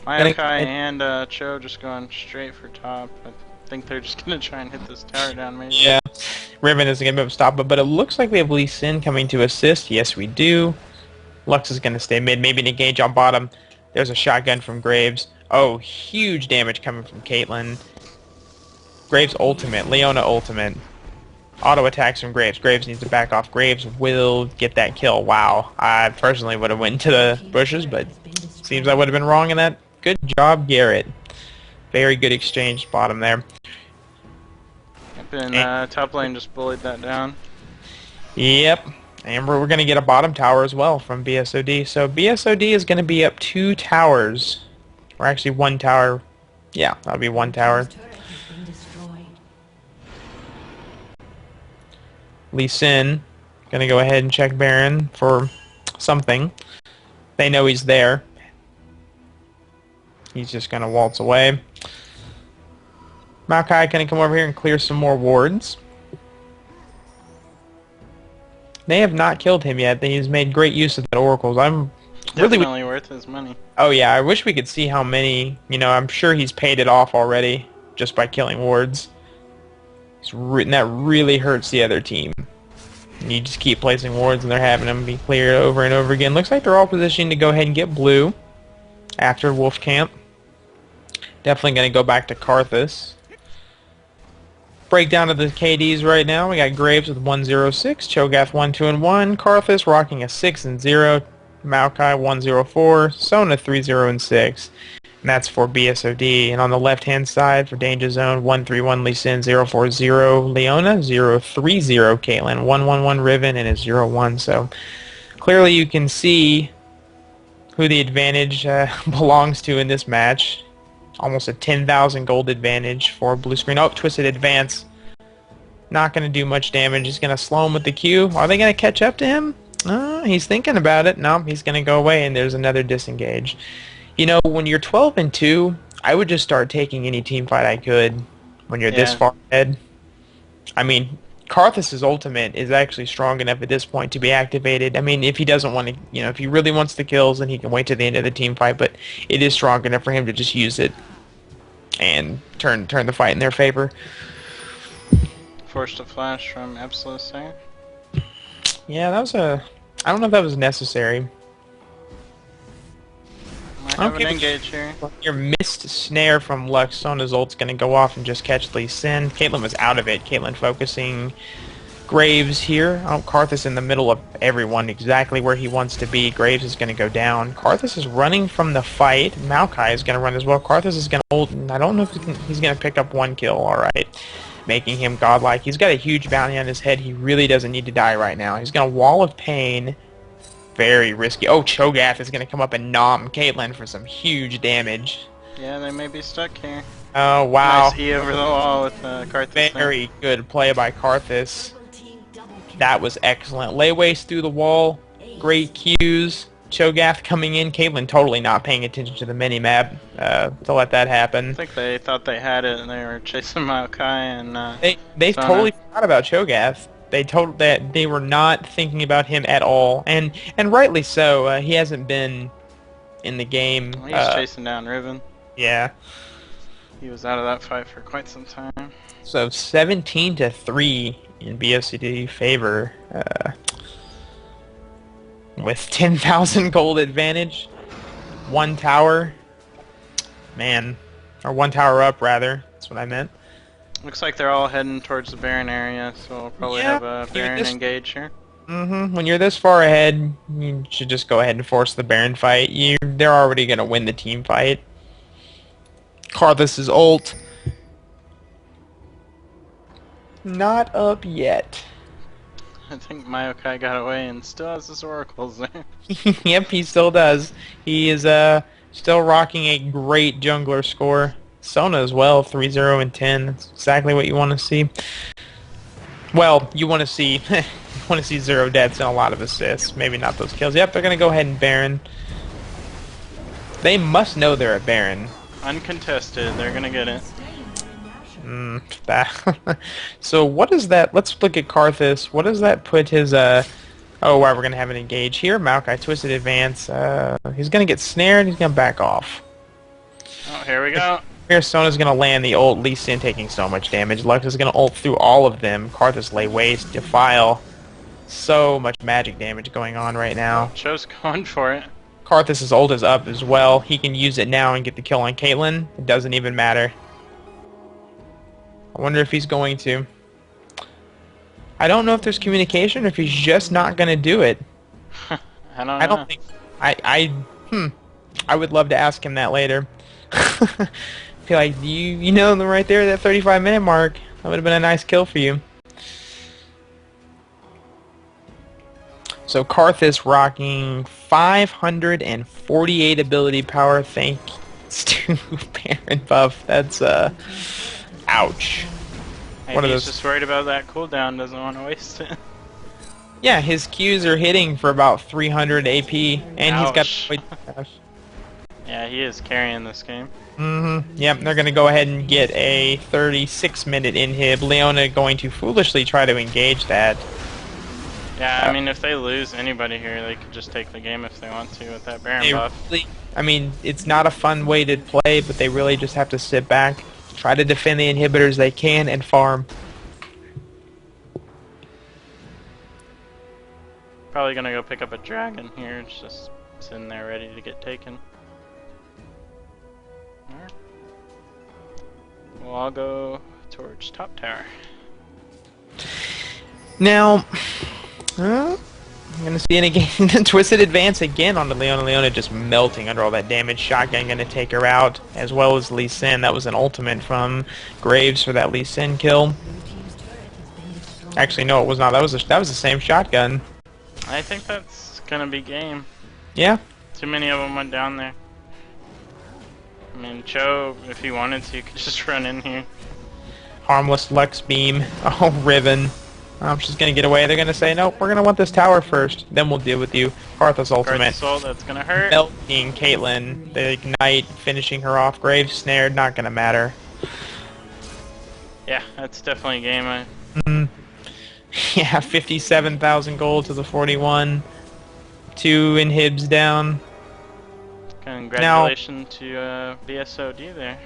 Maokai and Cho just going straight for top. I think they're just going to try and hit this tower down, maybe. Yeah. Riven isn't going to be able to stop it, but it looks like we have Lee Sin coming to assist. Yes, we do. Lux is going to stay mid. Maybe an engage on bottom. There's a shotgun from Graves. Oh, huge damage coming from Caitlyn. Graves ultimate. Leona ultimate. Auto attacks from Graves. Graves needs to back off. Graves will get that kill. Wow. I personally would have went into the bushes, but seems I would have been wrong in that. Good job, Garrett. Very good exchange bottom there. And top lane just bullied that down. Yep. And we're going to get a bottom tower as well from BSOD. So BSOD is going to be up 2 towers. Or actually 1 tower. Yeah, that'll be 1 tower. Lee Sin going to go ahead and check Baron for something. They know he's there. He's just going to waltz away. Maokai going to come over here and clear some more wards. They have not killed him yet. He's made great use of that oracles. I'm definitely worth his money. Oh yeah, I wish we could see how many. I'm sure he's paid it off already just by killing wards. And that really hurts the other team. You just keep placing wards and they're having them be cleared over and over again. Looks like they're all positioning to go ahead and get blue after Wolf Camp. Definitely going to go back to Karthus. Breakdown of the KDs right now. We got Graves with 106, Cho'Gath 1, 2, and 1, Karthus rocking a 6 and 0, Maokai 104, Sona 3, 0, and 6. And that's for BSOD. And on the left-hand side for Danger Zone, 131 Lee Sin, 040 Leona, 030 Caitlyn, 111 Riven, and a 01. So clearly you can see who the advantage belongs to in this match. Almost a 10,000 gold advantage for blue screen. Oh, Twisted Advance. Not going to do much damage. He's going to slow him with the Q. Are they going to catch up to him? He's thinking about it. No, he's going to go away, and there's another disengage. You know, when you're 12-2, I would just start taking any team fight I could when you're this far ahead. I mean, Karthus' ultimate is actually strong enough at this point to be activated. I mean, if he doesn't want to, you know, if he really wants the kills, then he can wait to the end of the team fight, but it is strong enough for him to just use it and turn the fight in their favor. Forced a flash from Absolute there. Yeah, that was a... I don't know if that was necessary. Might have an engage here. Your missed snare from Lux. Sona's ult's going to go off and just catch Lee Sin. Caitlyn was out of it. Caitlyn focusing Graves here. Oh, Karthus in the middle of everyone, exactly where he wants to be. Graves is going to go down. Karthus is running from the fight. Maokai is going to run as well. Karthus is going to ult, and I don't know if he's going to pick up one kill. Alright. Making him godlike. He's got a huge bounty on his head. He really doesn't need to die right now. He's going to Wall of Pain. Very risky. Oh, Cho'Gath is going to come up and nom Caitlyn for some huge damage. Yeah, they may be stuck here. Oh, wow. Nice E over the wall with Karthus. Very good play by Karthus. That was excellent. Layways through the wall. Great Qs. Cho'Gath coming in. Caitlyn totally not paying attention to the mini-map to let that happen. I think they thought they had it and they were chasing Maokai and they totally forgot about Cho'Gath. They were not thinking about him at all, and rightly so. He hasn't been in the game. Well, he's chasing down Riven. Yeah. He was out of that fight for quite some time. So 17-3 in BSOD favor, with 10,000 gold advantage. One tower, man, or one tower up rather. That's what I meant. Looks like they're all heading towards the Baron area, so we'll probably have a Baron engage here. When you're this far ahead, you should just go ahead and force the Baron fight. They're already going to win the team fight. Karthus' ult. Not up yet. I think Maokai got away and still has his oracles there. Yep, he still does. He is still rocking a great jungler score. Sona as well, 3-0 and 10. That's exactly what you want to see. Well, you want to see 0 deaths and a lot of assists. Maybe not those kills. Yep, they're going to go ahead and Baron. They must know they're at Baron. Uncontested, they're going to get it. So what is that? Let's look at Karthus. What does that put his oh wow, we're gonna have an engage here. Maokai Twisted Advance. He's gonna get snared, he's gonna back off. Oh, here we go. Here Sona's gonna land the ult, Lee Sin taking so much damage. Lux is gonna ult through all of them. Karthus lay waste, defile. So much magic damage going on right now. Cho's going for it. Karthus' ult is up as well. He can use it now and get the kill on Caitlyn. It doesn't even matter. I wonder if he's going to. I don't know if there's communication or if he's just not going to do it. I don't think. I would love to ask him that later. Feel like you know them right there, that 35-minute mark. That would have been a nice kill for you. So Karthus rocking 548 ability power thanks to Baron buff. That's ouch. Maybe he's just worried about that cooldown, doesn't want to waste it. Yeah, his Qs are hitting for about 300 AP, and ouch. He's got... Yeah, he is carrying this game. Yep, they're going to go ahead and get a 36-minute inhib. Leona going to foolishly try to engage that. Yeah, I mean, if they lose anybody here, they could just take the game if they want to with that Baron buff. I mean, it's not a fun way to play, but they really just have to sit back, try to defend the inhibitors they can, and farm. Probably gonna go pick up a dragon here. It's just sitting there ready to get taken. Alright. Well, I'll go towards top tower. Now, I'm gonna see it again. Twisted advance again onto Leona. Leona just melting under all that damage. Shotgun gonna take her out, as well as Lee Sin. That was an ultimate from Graves for that Lee Sin kill. Actually, no, it was not. That was the same shotgun. I think that's gonna be game. Yeah. Too many of them went down there. I mean, Cho, if he wanted to, could just run in here. Harmless Lux Beam. Oh, Riven. She's gonna get away. They're gonna say, no, we're gonna want this tower first. Then we'll deal with you. Karthus ultimate. Karthus ult, that's gonna hurt. Melting Caitlyn. The Ignite, finishing her off. Graves snared, not gonna matter. Yeah, that's definitely a game. Yeah, 57,000 gold to the 41. 2 inhibs down. Congratulations to BSOD there.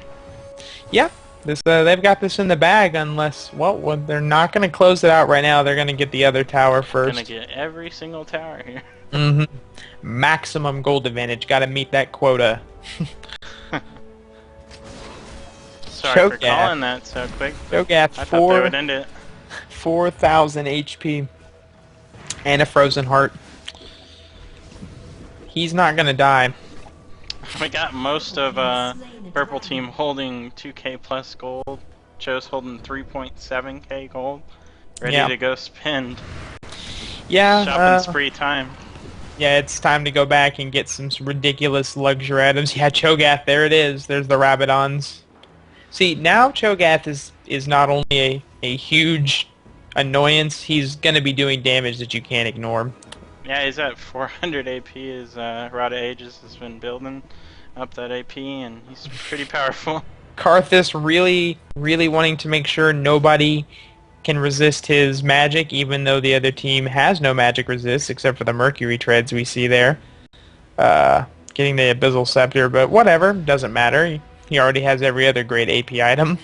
Yeah, this they've got this in the bag unless, well, they're not going to close it out right now. They're going to get the other tower first. Gonna get every single tower here. Maximum gold advantage. Got to meet that quota. Sorry for calling that so quick. Cho'Gath, I thought they would end it. 4,000 HP. And a frozen heart. He's not going to die. We got most of purple team holding 2k plus gold. Cho's holding 3.7k gold. Ready to go spend. Yeah. Shopping spree time. Yeah, it's time to go back and get some ridiculous luxury items. Yeah, Cho'Gath, there it is. There's the Rabadons. See, now Cho'Gath is not only a huge annoyance, he's going to be doing damage that you can't ignore. Yeah, he's at 400 AP. His Rod of Ages has been building up that AP, and he's pretty powerful. Karthus really, really wanting to make sure nobody can resist his magic, even though the other team has no magic resist, except for the Mercury Treads we see there. Getting the Abyssal Scepter, but whatever, doesn't matter. He already has every other great AP item.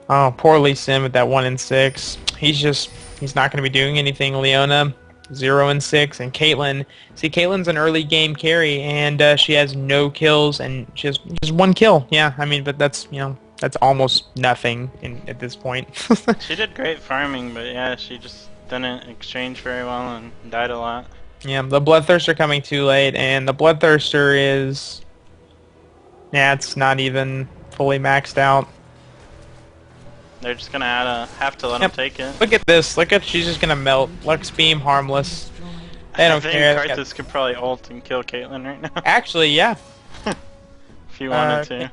Oh, poor Lee Sin with that 1 in 6. He's not going to be doing anything. Leona, 0 in 6, and Caitlyn. See, Caitlyn's an early game carry, and she has no kills, and she has just 1 kill. Yeah, I mean, but that's, you know, that's almost nothing at this point. She did great farming, but yeah, she just didn't exchange very well and died a lot. Yeah, the Bloodthirster coming too late, and the Bloodthirster is... Yeah, it's not even fully maxed out. They're just gonna have to let him take it. Look at this. Look at, she's just gonna melt. Lux Beam, harmless. They don't care. I think Karthus could probably ult and kill Caitlyn right now. Actually, yeah. If you wanted to.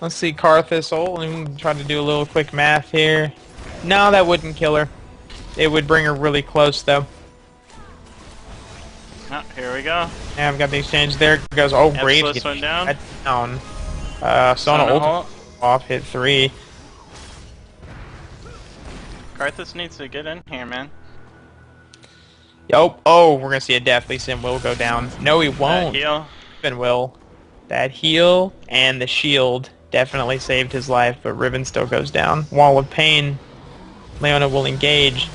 Let's see, Karthus ult, and try to do a little quick math here. No, that wouldn't kill her. It would bring her really close, though. Oh, here we go. Yeah, I've got the exchange there. It goes, oh, Graves went down. Sona ult off, hit 3. Karthus needs to get in here, man. Yo, oh, we're gonna see a death. Lee Sin will go down. No, he won't. That heal. Riven will. That heal and the shield definitely saved his life, but Riven still goes down. Wall of Pain. Leona will engage.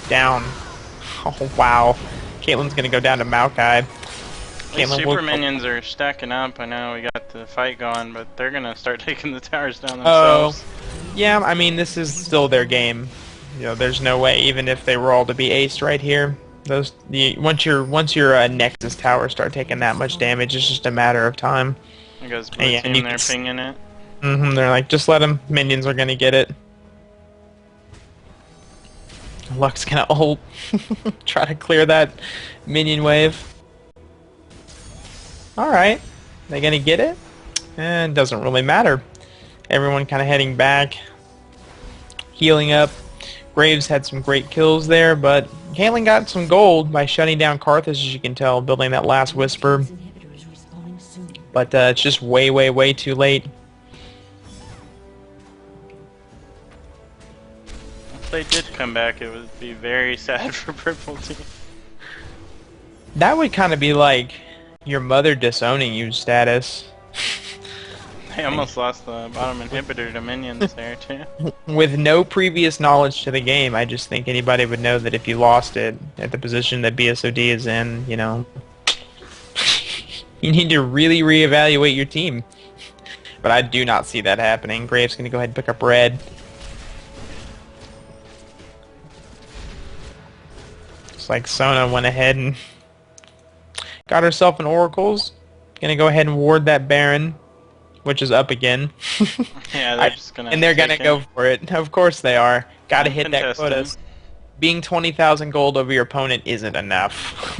Down. Oh, wow. Caitlyn's gonna go down to Maokai. These super minions are stacking up. I know we got the fight going, but they're gonna start taking the towers down themselves. Yeah, I mean, this is still their game. You know, there's no way, even if they were all to be aced right here. Once your Nexus towers start taking that much damage, it's just a matter of time. There goes blue team, they're pinging it. They're like, just let them. Minions are gonna get it. Luck's gonna ult. Try to clear that minion wave. Alright. They gonna get it? It doesn't really matter. Everyone kind of heading back. Healing up. Graves had some great kills there, but Caitlyn got some gold by shutting down Karthus, as you can tell, building that last Whisper. But it's just way, way, way too late. If they did come back, it would be very sad for purple team. That would kind of be like your mother disowning you status. They almost lost the bottom inhibitor to minions there, too. With no previous knowledge to the game, I just think anybody would know that if you lost it at the position that BSOD is in, you know, you need to really reevaluate your team. But I do not see that happening. Graves going to go ahead and pick up red. like Sona went ahead and got herself an Oracle's. Gonna go ahead and ward that Baron, which is up again. Yeah, they're just gonna and they're take gonna it. go for it. Of course they are. Gotta hit that Uncontested. quota. Being 20,000 gold over your opponent isn't enough.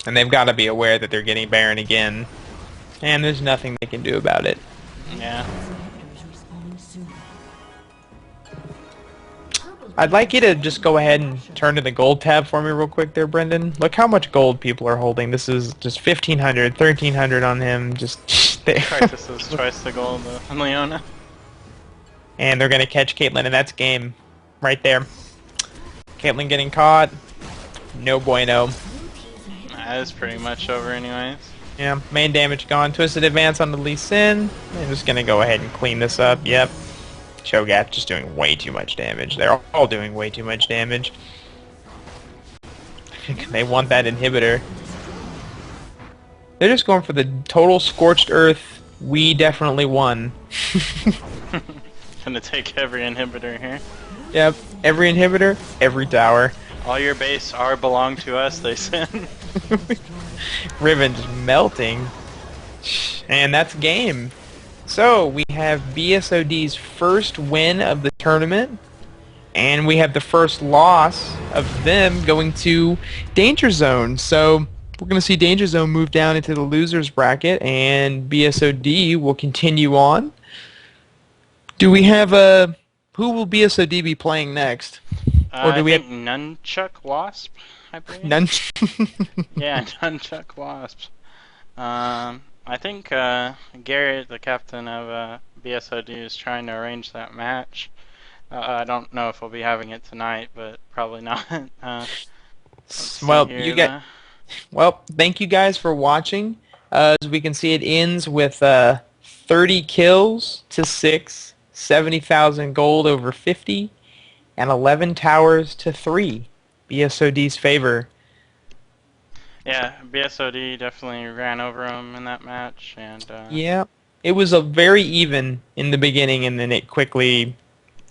And they've got to be aware that they're getting Baron again. And there's nothing they can do about it. Yeah. I'd like you to just go ahead and turn to the gold tab for me real quick there, Brendan. Look how much gold people are holding. This is just 1,500, 1,300 on him. Just there. Practice is twice the gold on Leona. And they're going to catch Caitlyn, and that's game right there. Caitlyn getting caught. No bueno. That is pretty much over anyways. Yeah, main damage gone. Twisted Advance on the Lee Sin. I'm just going to go ahead and clean this up. Yep. Cho'Gath just doing way too much damage. They're all doing way too much damage. They want that inhibitor. They're just going for the total Scorched Earth. We definitely won. Gonna take every inhibitor here. Yep, every inhibitor, every tower. All your base are belong to us, they said. Riven's melting. And that's game. So, we have BSOD's first win of the tournament. And we have the first loss of them going to Danger Zone. So, we're going to see Danger Zone move down into the losers bracket. And BSOD will continue on. Do we have a... Who will BSOD be playing next? Or do I think Nunchuck Wasp, I believe. Yeah, Nunchuck Wasp. I think Garrett, the captain of BSOD, is trying to arrange that match. I don't know if we'll be having it tonight, but probably not. Well, thank you guys for watching. As we can see, it ends with 30 kills to 6, 70,000 gold over 50, and 11 towers to 3. BSOD's favor. Yeah, BSOD definitely ran over him in that match, and yeah, it was a very even in the beginning, and then it quickly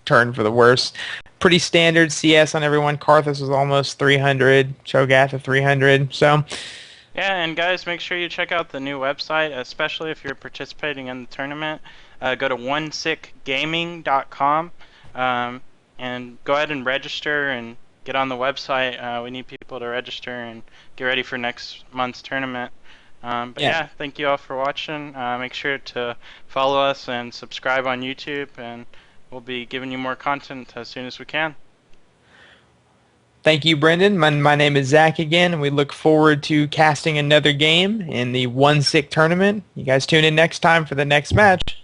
turned for the worse. Pretty standard CS on everyone. Karthus was almost 300, Cho'Gath at 300. So yeah, and guys, make sure you check out the new website, especially if you're participating in the tournament. Go to OneSickTournament.com and go ahead and register and get on the website. We need people to register and get ready for next month's tournament. But yeah, thank you all for watching. Make sure to follow us and subscribe on YouTube, and we'll be giving you more content as soon as we can. Thank you, Brendan. My name is Zach again, and we look forward to casting another game in the OneSickTournament. You guys tune in next time for the next match.